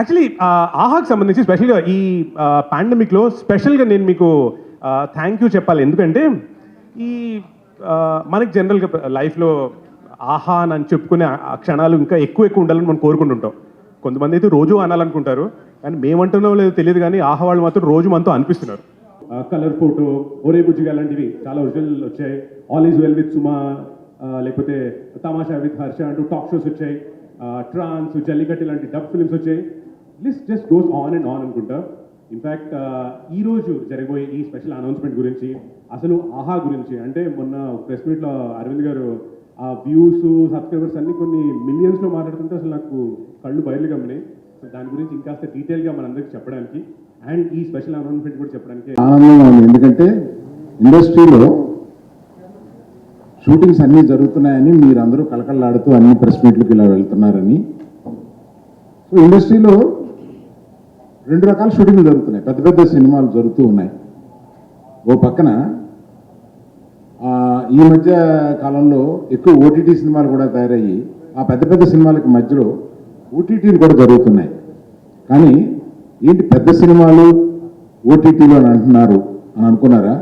Actually ఆహాకి సంబంధించి స్పెషల్గా ఈ పాండమిక్లో స్పెషల్గా నేను మీకు థ్యాంక్ యూ చెప్పాలి. ఎందుకంటే ఈ మనకి జనరల్గా లైఫ్లో ఆహా అని చెప్పుకునే ఆ క్షణాలు ఇంకా ఎక్కువ ఉండాలని మనం కోరుకుంటుంటాం. కొంతమంది అయితే రోజు అనాలనుకుంటారు, కానీ మేమంటున్నాం లేదో తెలియదు, కానీ ఆహా వాళ్ళు మాత్రం రోజు మనతో అనిపిస్తున్నారు. కలర్ ఫోటో, ఒరే బుజ్జిగా లాంటివి చాలా ఒరిజినల్ వచ్చాయి. ఆల్ ఈజ్ వెల్ విత్ సుమా, లేకపోతే తమాషా విత్ హర్ష అంటూ టాక్ షోస్ వచ్చాయి. ట్రాన్స్, జల్లికట్టి లాంటి డబ్ ఫిల్మ్స్ వచ్చాయి. List just goes on and on అనుకుంటా. ఇన్ఫ్యాక్ట్ ఈరోజు జరగబోయే ఈ స్పెషల్ అనౌన్స్మెంట్ గురించి, అసలు ఆహా గురించి, అంటే మొన్న ప్రెస్ మీట్లో అరవింద్ గారు ఆ వ్యూస్, సబ్స్క్రైబర్స్ అన్ని కొన్ని మిలియన్స్లో మాట్లాడుతుంటే అసలు నాకు కళ్ళు బయలు గమ్మినాయి. సో దాని గురించి ఇంకాస్త డీటెయిల్గా మనందరికీ చెప్పడానికి అండ్ ఈ స్పెషల్ అనౌన్స్మెంట్ కూడా చెప్పడానికి ఆనందంగా ఉంది. ఎందుకంటే ఇండస్ట్రీలో షూటింగ్స్ అన్నీ జరుగుతున్నాయని మీరందరూ కలకల్లాడుతూ అన్ని ప్రెస్ మీట్లకు ఇలా వెళ్తున్నారని. సో ఇండస్ట్రీలో 2 రకాల షూటింగ్లు జరుగుతున్నాయి, పెద్ద పెద్ద సినిమాలు జరుగుతూ ఉన్నాయి. ఓ పక్కన ఈ మధ్య కాలంలో ఎక్కువ ఓటీటీ సినిమాలు కూడా తయారయ్యి ఆ పెద్ద పెద్ద సినిమాలకి మధ్యలో ఓటీటీలు కూడా జరుగుతున్నాయి. కానీ ఏంటి పెద్ద సినిమాలు ఓటీటీలు అని అంటున్నారు అని అనుకున్నారా?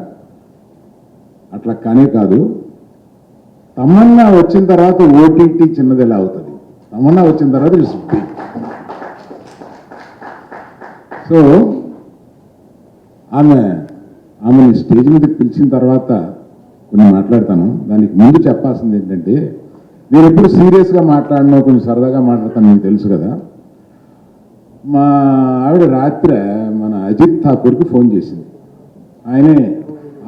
అట్లా కానే కాదు. తమన్నా వచ్చిన తర్వాత ఓటీటీ చిన్నది ఎలా అవుతుంది? తమన్నా వచ్చిన తర్వాత ఇట్స్ బిగ్. సో ఆమెని స్టేజ్ మీద పిలిచిన తర్వాత కొన్ని మాట్లాడతాను. దానికి ముందు చెప్పాల్సింది ఏంటంటే, నేను ఎప్పుడు సీరియస్గా మాట్లాడినా కొంచెం సరదాగా మాట్లాడతాను, మీకు తెలుసు కదా. మా ఆవిడ రాత్రి మన అజిత్ ఠాకూర్కి ఫోన్ చేసింది. ఆయనే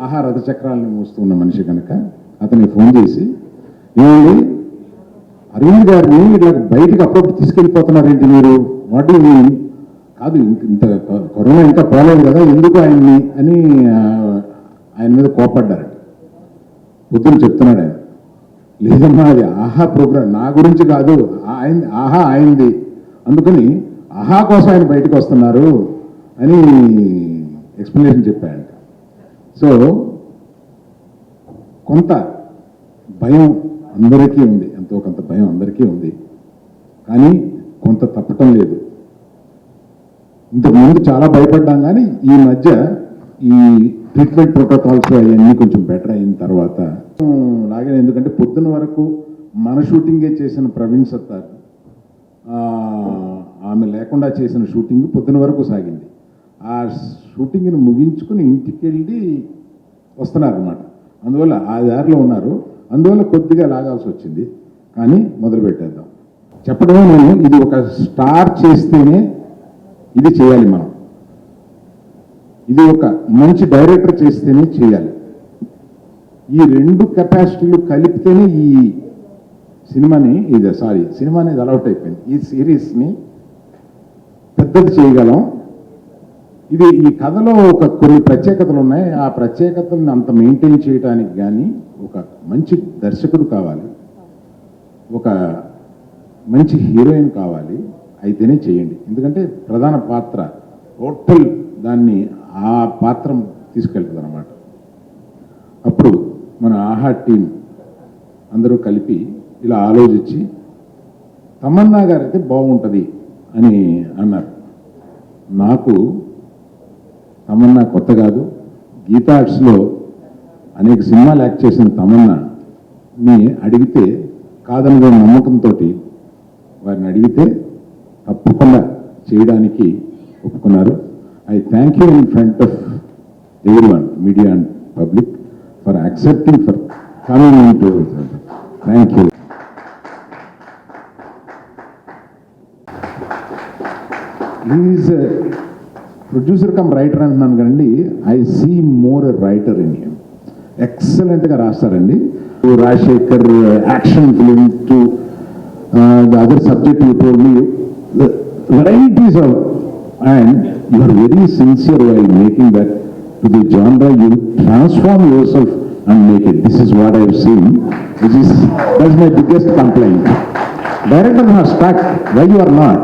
ఆహా రథచక్రాలను మోస్తున్న మనిషి కనుక అతనికి ఫోన్ చేసి, ఏమండి అరవింద్ గారిని ఇట్లా బయటకు అప్పుడప్పుడు తీసుకెళ్ళిపోతున్నారేంటి మీరు? What you mean? కాదు, ఇంత కరోనా ఇంకా పోలేదు కదా, ఎందుకు ఆయన్ని అని ఆయన మీద కోపడ్డారట. పొద్దున చెప్తున్నాడు ఆయన, లేదమ్మా అది ఆహా ప్రోగ్రాం నా గురించి కాదు, ఆహా అయింది, అందుకని ఆహా కోసం ఆయన బయటకు వస్తున్నారు అని ఎక్స్ప్లెనేషన్ చెప్పాయంట. సో కొంత భయం అందరికీ ఉంది, ఎంతో కొంత భయం అందరికీ ఉంది, కానీ కొంత తప్పటం లేదు. ఇంతకుముందు చాలా భయపడ్డాం, కానీ ఈ మధ్య ఈ ట్రీట్మెంట్ ప్రోటోకాల్స్ అవన్నీ కొంచెం బెటర్ అయిన తర్వాత లాగే. ఎందుకంటే పొద్దున వరకు మన షూటింగే చేసిన ప్రవీణ్ సత్తార్, ఆమె లేకుండా చేసిన షూటింగ్ పొద్దున వరకు సాగింది. ఆ షూటింగ్ని ముగించుకుని ఇంటికి వెళ్ళి వస్తున్నారన్నమాట. అందువల్ల ఆ దారిలో ఉన్నారు, అందువల్ల కొద్దిగా లాగాల్సి వచ్చింది. కానీ మొదలు పెట్టేద్దాం. చెప్పడమే నేను, ఇది ఒక స్టార్ చేస్తేనే ఇది చేయాలి మనం, ఇది ఒక మంచి డైరెక్టర్ చేస్తేనే చేయాలి. ఈ 2 కెపాసిటీలు కలిపితేనే ఈ సినిమాని సినిమా అనేది అలౌట్ అయిపోయింది. ఈ సిరీస్ని పెద్దది చేయగలం. ఇది ఈ కథలో కొన్ని ప్రత్యేకతలు ఉన్నాయి. ఆ ప్రత్యేకతలను అంత మెయింటైన్ చేయడానికి కానీ ఒక మంచి దర్శకుడు కావాలి, ఒక మంచి హీరోయిన్ కావాలి, అయితేనే చేయండి. ఎందుకంటే ప్రధాన పాత్ర టోటల్ దాన్ని ఆ పాత్ర తీసుకెళ్తుంది అన్నమాట. అప్పుడు మన ఆహా టీం అందరూ కలిపి ఇలా ఆలోచించి తమన్నా గారు అయితే బాగుంటుంది అని అన్నారు. నాకు తమన్నా కొత్త కాదు, గీతా ఆర్ట్స్లో అనేక సినిమాలు యాక్ట్ చేసిన తమన్నాని అడిగితే కాదనుకునే నమ్మకంతో వారిని అడిగితే తప్పకుండా చేయడానికి ఒప్పుకున్నారు. I thank you in front of everyone, media and public, for accepting, for coming into. Thank you. He is a producer cum writer అంటున్నాను కదండి. I see more a writer in him. ఎక్సలెంట్గా రాస్తారండి. Rajasekhar action film to the other subject you told me, the varieties of, and you are very sincere while making that to the genre. You transform yourself and make it. This is what I have seen, which is, that's my biggest complaint. Director are stuck, why you are not?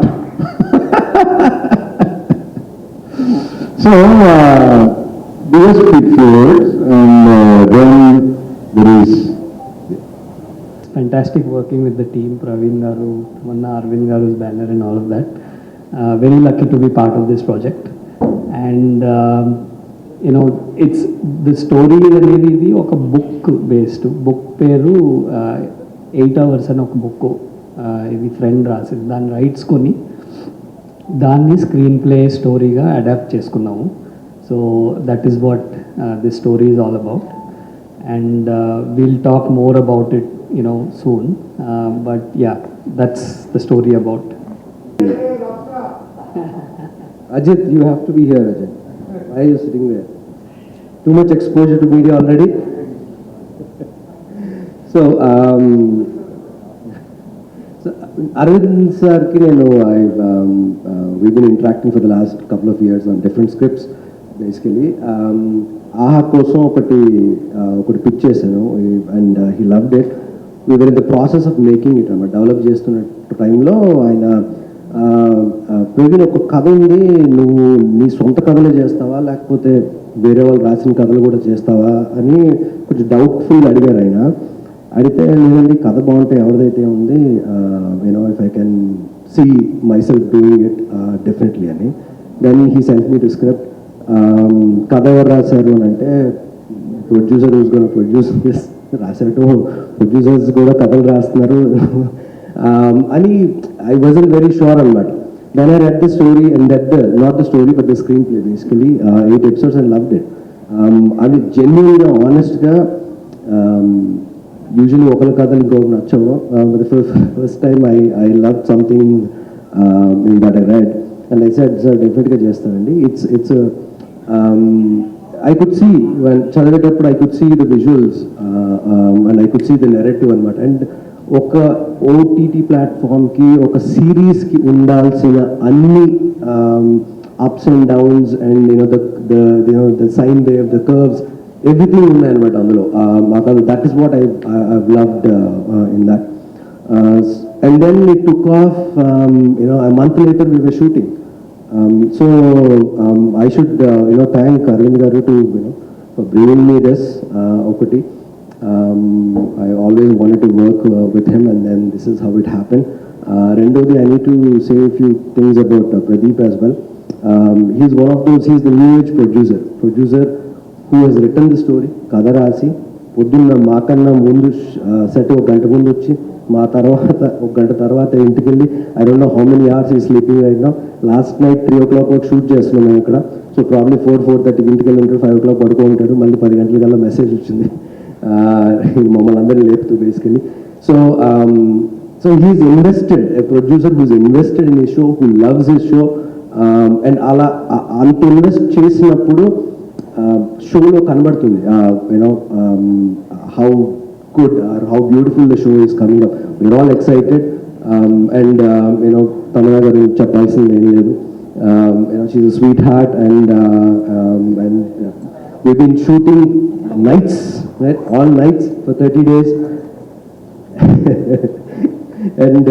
So biggest pictures, and then there is fantastic working with the team, Praveen garu, Manna Arvind garu's banner and all of that. very lucky to be part of this project. And you know, it's the story అనేది ఇది ఒక book based book పేరు 8 hours అని ఒక book ఇది friend రాసింది. దాన్ని rights కొని దాన్ని స్క్రీన్ ప్లే స్టోరీగా అడాప్ట్ చేసుకున్నాము. So that is what this story is all about. And we'll talk more about it, you know, soon. But yeah, that's the story about. Ajit, you have to be here, Ajit. Why are you sitting there? Too much exposure to media already? So, Arvind sir, we've been interacting for the last couple of years on different scripts, basically. ఆహా కోసం ఒకటి pitch చేశాను and he loved it. We were in the process of making it అన్నమాట. Develop చేస్తున్న టైంలో ఆయన ప్రవీణ్ ఒక కథ ఉంది, నువ్వు నీ సొంత కథలే చేస్తావా లేకపోతే వేరే వాళ్ళు రాసిన కథలు కూడా చేస్తావా అని కొంచెం డౌట్ఫుల్ అడిగారు ఆయన. అడిగితే లేదండి కథ బాగుంటే ఎవరిదైతే ఉంది you know if I can see myself doing it definitely అని. Then he sent me to script. కథ ఎవరు రాశారు అని అంటే producer who's gonna produce this రాసినట్టు ప్రొడ్యూసర్స్ కూడా కథలు రాస్తున్నారు అని ఐ వాజంట్ వెరీ షూర్ అనమాట. Then I read the story and that not the story but the screenplay basically 8 episodes and loved it. అది జెన్యున్గా ఆనెస్ట్గా యూజువల్లీ ఒకరి కథలు ఇంకొకరు నచ్చవు. First time I love something in that I read and I said sir డెఫినెట్గా చేస్తానండి. It's I could see when చదివేటప్పుడు I could see the visuals and I could see the narrative అనమాట. అండ్ ఒక OTT ప్లాట్ఫామ్కి ఒక సిరీస్కి ఉండాల్సిన అన్ని ups and downs and you know the sine wave the curves everything ఉన్నాయన్నమాట అందులో. మాకు that is what I loved in that. And then it took off you know a month later we were shooting. So I should thank Arvind garu to for bringing me this okati. I always wanted to work with him and then this is how it happened. Rendodi I need to say a few things about Pradeep as well. He's one of those, he's the new age producer who has written the story కథ రాసి పొద్దున్న మాకన్నా ముందు set ఒక గంట ముందు వచ్చి మా తర్వాత ఒక గంట తర్వాత ఇంటికి వెళ్ళి I don't know how many hours ఈ sleeping right now. Last night 3 o'clock వరకు షూట్ చేస్తున్నాం మేము ఇక్కడ. సో ప్రాబ్లీ 4-4:30 ఇంటికి వెళ్ళి ఉంటాడు, 5 o'clock పడుకో ఉంటాడు. మళ్ళీ 10 గంటలకల్లా మెసేజ్ వచ్చింది మమ్మల్ని అందరినీ లేపుతూ basically. So he's invested, a producer who's invested in a show, who loves his show. And అలా అంత ఇన్వెస్ట్ చేసినప్పుడు షోలో కనబడుతుంది you know how good or how beautiful the show is coming up. We're all excited and Tamana garu cheppalsindi em ledu. She's a sweetheart and we've been shooting nights, right, all nights for 30 days. And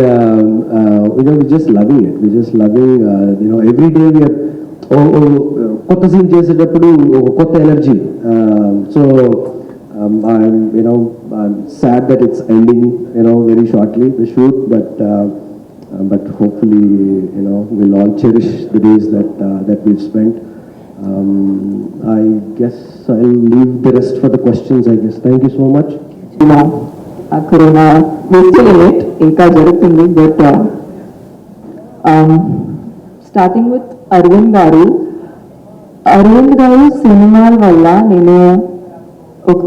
we're just loving it. We're just loving every day we are kotta scene chesetappudu kotta energy. So I'm sad that it's ending, very shortly, the shoot, but hopefully, we'll all cherish the days that we've spent. I guess I'll leave the rest for the questions, I guess. Thank you so much. Corona, we're still in it, ఇంకా జరుగుతుంది. But starting with Arvind garu సినిమాల వల్ల నేను ఒక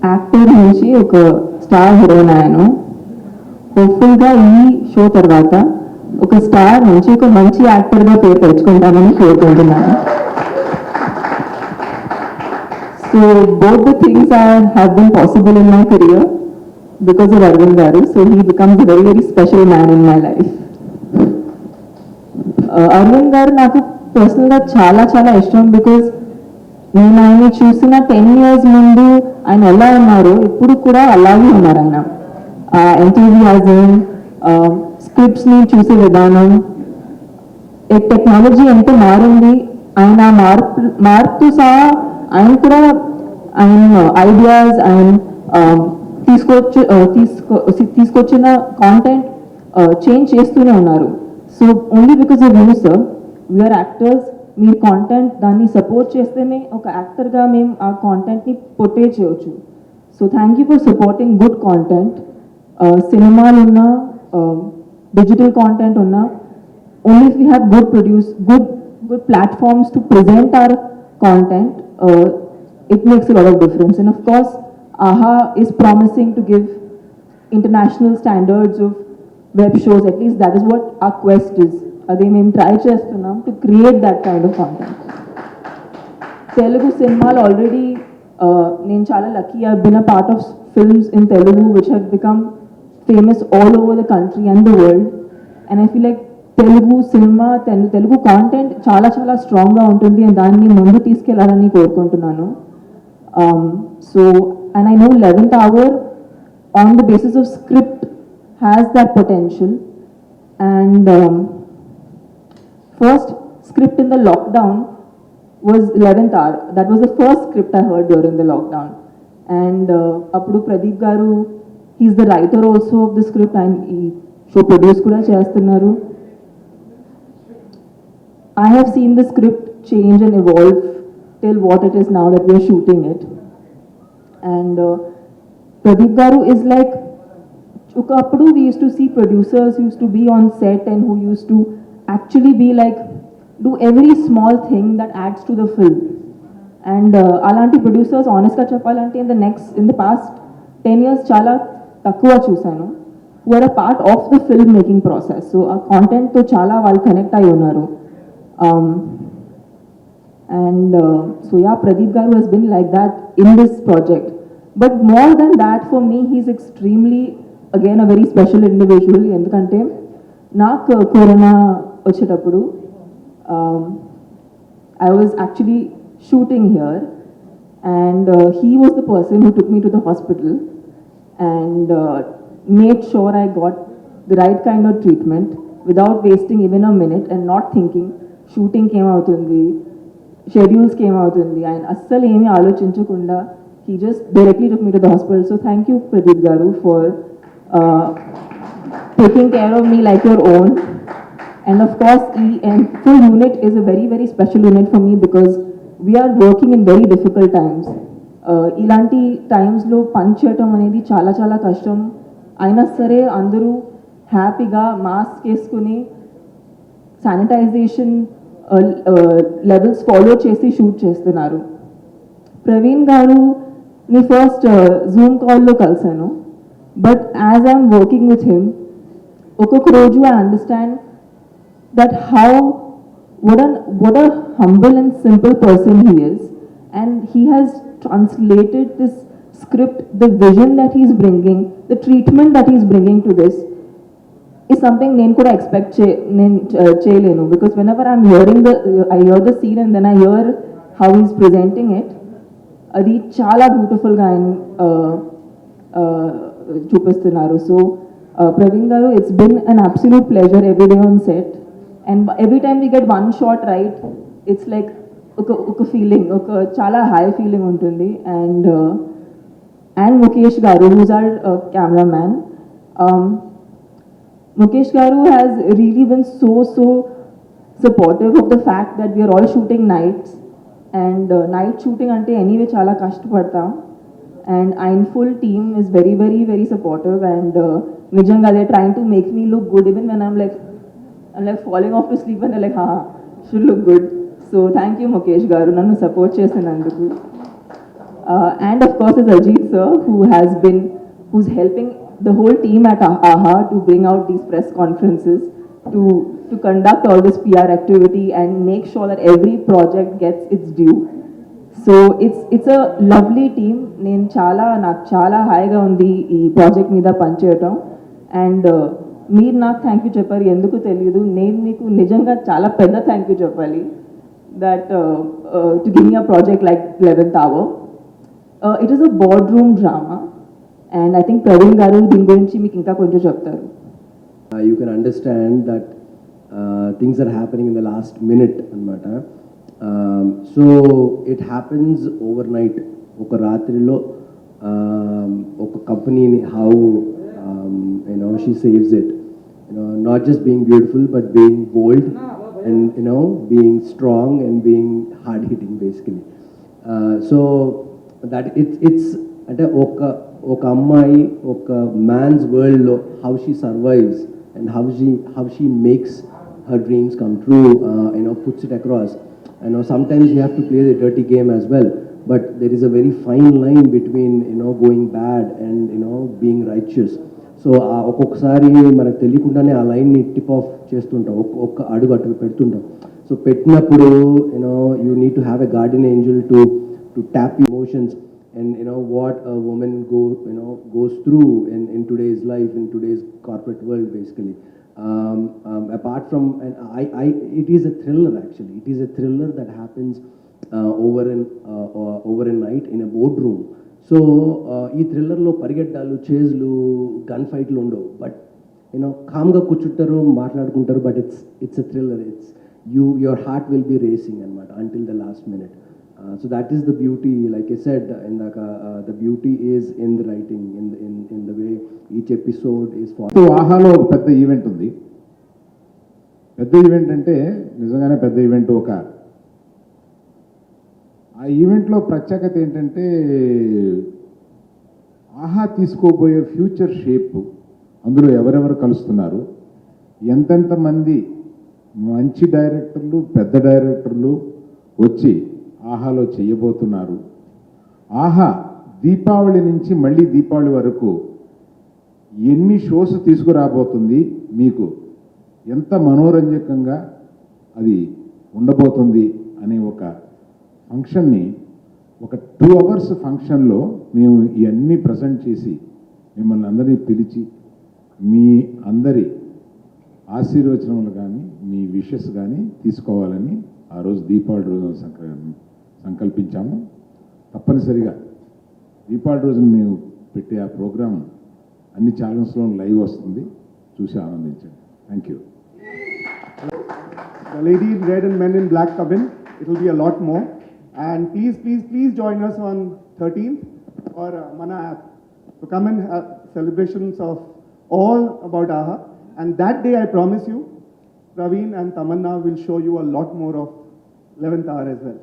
actor నుంచి ఒక star heroine అయ్యాను. హోప్ఫుల్గా ఈ షో తర్వాత ఒక స్టార్ నుంచి ఒక మంచి యాక్టర్గా పేరు తెచ్చుకుంటానని కోరుకుంటున్నాను. So both the things have been possible in my career because of Aravind garu. So he becomes very very special man in my life. Aravind garu నాకు పర్సనల్గా చాలా చాలా ఇష్టం. బికాస్ నేను ఆయన చూసిన 10 years ముందు ఆయన ఎలా ఉన్నారు ఇప్పుడు కూడా అలాగే ఉన్నారు. ఆయన ఎంతూజియాజం, స్క్రిప్ట్స్ని చూసే విధానం, టెక్నాలజీ ఎంత మారింది, ఆయన మార్పుతో సహా ఆయన కూడా ఆయన ఐడియాస్ ఆయన తీసుకొచ్చిన కాంటెంట్ చేంజ్ చేస్తూనే ఉన్నారు. So only because of you sir we are actors, మీ కాంటెంట్ దాన్ని సపోర్ట్ చేస్తేనే ఒక యాక్టర్గా మేము ఆ కాంటెంట్ని పొట్టే చేయొచ్చు. So thank you for supporting good content. సినిమాలు ఉన్నా డిజిటల్ కాంటెంట్ ఉన్నా, only if we have good platforms to present our content, it makes a lot of difference. And of course, AHA is promising to give international standards of web shows. At least that is what our quest is. Ade mem try chestunnam to create that kind of content. Telugu cinema already, నేను చాలా lucky. I've been a part of films in Telugu which have become famous all over the country and the world. And I feel like Telugu cinema, Telugu content చాలా చాలా స్ట్రాంగ్గా ఉంటుంది and దాన్ని ముందు తీసుకెళ్లాలని కోరుకుంటున్నాను. So and I know 11th hour on the basis of script has that potential. And first script in the lockdown was 11th hour. That was the first script I heard during the lockdown. And appudu Pradeep garu, he's the writer also of the script and he show produce kuda chestunnaru. I have seen the script change and evolve till what it is now that we are shooting it. And Pradeep garu is like, Ukappudu we used to see producers who used to be on set and who used to actually be like, do every small thing that adds to the film. And alanti producers honest ga cheppalante in the past 10 years chala takkuva chusanu who are a part of the film making process. So our content to chala వాళ్ళు connect ayi unnaru. So yeah, Pradeep garu has been like that in this project. But more than that, for me, he's extremely, again, a very special individual. Endukante నాకు corona వచ్చేటప్పుడు I was actually shooting here, and he was the person who took me to the hospital and made sure I got the right kind of treatment without wasting even a minute and not thinking shooting came అవుతుంది, schedules came అవుతుంది, and అస్సలు ఏమీ ఆలోచించకుండా he just directly took me to the hospital. So thank you Pradeep garu for taking care of me like your own. And of course and full unit is a very very special unit for me because we are working in very difficult times. ఇలాంటి టైమ్స్లో పని చేయటం అనేది చాలా చాలా కష్టం. అయినా సరే అందరూ హ్యాపీగా మాస్క్ వేసుకుని శానిటైజేషన్ లెవెల్స్ ఫాలో చేసి షూట్ చేస్తున్నారు. ప్రవీణ్ గారు ని ఫస్ట్ జూమ్ కాల్లో కలిశాను, but as I'm working with him ఒక్కొక్క రోజు I understand that what a humble and simple person he is, and he has translated this script, the vision that he's bringing, the treatment that he's bringing to this is something నేను కూడా expect చేయలేను. Because whenever I'm hearing I hear the scene and then I hear how he's presenting it, అది చాలా బ్యూటిఫుల్గా ఆయన చూపిస్తున్నారు. So Praveen garu, it's been an absolute pleasure every day on set. And every time we get one shot right, it's like oka feeling, oka chala high feeling untundi. And Mukesh garu, who's our cameraman, Mukesh garu has really been so supportive of the fact that we are all shooting nights, and night shooting ante anyway chala kashtapadtam, and our full team is very very very supportive. And nijanga they're trying to make me look good even when I'm like falling off to sleep and they're like, ha, should look good. So thank you Mukesh garu, nannu support chesinanduku. And of course is Ajit sir, who's helping the whole team at AHA to bring out these press conferences, to conduct all this PR activity and make sure that every project gets its due. So it's a lovely team. నాకు చాలా హాయిగా ఉంది ఈ project మీద పనిచేయటం. And మీరు నాకు thank you చెప్పారు, ఎందుకు తెలియదు, నేను మీకు నిజంగా చాలా పెద్ద థ్యాంక్ యూ చెప్పాలి that to give me a project like 11th hour. It is a board room drama and I think Praveen గారు దీని గురించి మీకు ఇంకా కొంచెం చెప్తారు. You can understand that things are happening in the last minute anamata. So it happens overnight. Oka ratrilo oka company ni how she saves it. you know, not just being beautiful, but being bold and, you know, being strong and being hard hitting basically. So that it's at a oka ammai, oka man's world, how she survives and how she makes her dreams come true, you know, puts it across. You know, sometimes you have to play the dirty game as well, but there is a very fine line between, you know, going bad and, you know, being righteous. So ఒక్కొక్కసారి మనకు తెలియకుండానే ఆ లైన్ని tip of చేస్తుంటాం, ఒక్క అడుగు అటు పెడుతుంటాం. So పెట్టినప్పుడు you know you need to have a garden Angel to tap emotions and you know what a woman goes through in today's life, in today's corporate world basically. Apart from, and it is a thriller actually. It is a thriller that happens over a night in a boardroom. So ఈ థ్రిల్లర్లో పరిగెట్టాలు, చేజ్లు, gun ఫైట్లు ఉండవు, but you know కామ్గా కూర్చుంటారు, మాట్లాడుకుంటారు, but it's a thriller. Your heart will be racing అనమాట until the last minute. So that is the beauty, like I said, the beauty is in the writing, in the way each episode is for. So ఆహాలో ఒక పెద్ద event ఉంది. పెద్ద event అంటే నిజంగానే పెద్ద event. ఆ ఈవెంట్లో ప్రత్యేకత ఏంటంటే ఆహా తీసుకోబోయే ఫ్యూచర్ షేప్, అందులో ఎవరెవరు కలుస్తున్నారు, ఎంతెంత మంది మంచి డైరెక్టర్లు, పెద్ద డైరెక్టర్లు వచ్చి ఆహాలో చేయబోతున్నారు. ఆహా దీపావళి నుంచి మళ్ళీ దీపావళి వరకు ఎన్ని షోస్ తీసుకురాబోతుంది, మీకు ఎంత మనోరంజకంగా అది ఉండబోతుంది అనే ఒక ఫంక్షన్ని, ఒక 2 hours ఫంక్షన్లో మేము ఇవన్నీ ప్రజెంట్ చేసి మిమ్మల్ని అందరినీ పిలిచి మీ అందరి ఆశీర్వచనములు కానీ మీ విషెస్ కానీ తీసుకోవాలని ఆ రోజు దీపావళి రోజున సంకల్పించాము. తప్పనిసరిగా దీపావళి రోజున మేము పెట్టే ఆ ప్రోగ్రాం అన్ని ఛానల్స్లో లైవ్ వస్తుంది, చూసి ఆనందించండి. Thank you. The lady in red and men in black come in. It will be a lot more. And please join us on 13th for Mana app to come and have celebrations of all about AHA. And that day, I promise you, Praveen and Tamanna will show you a lot more of 11th hour as well.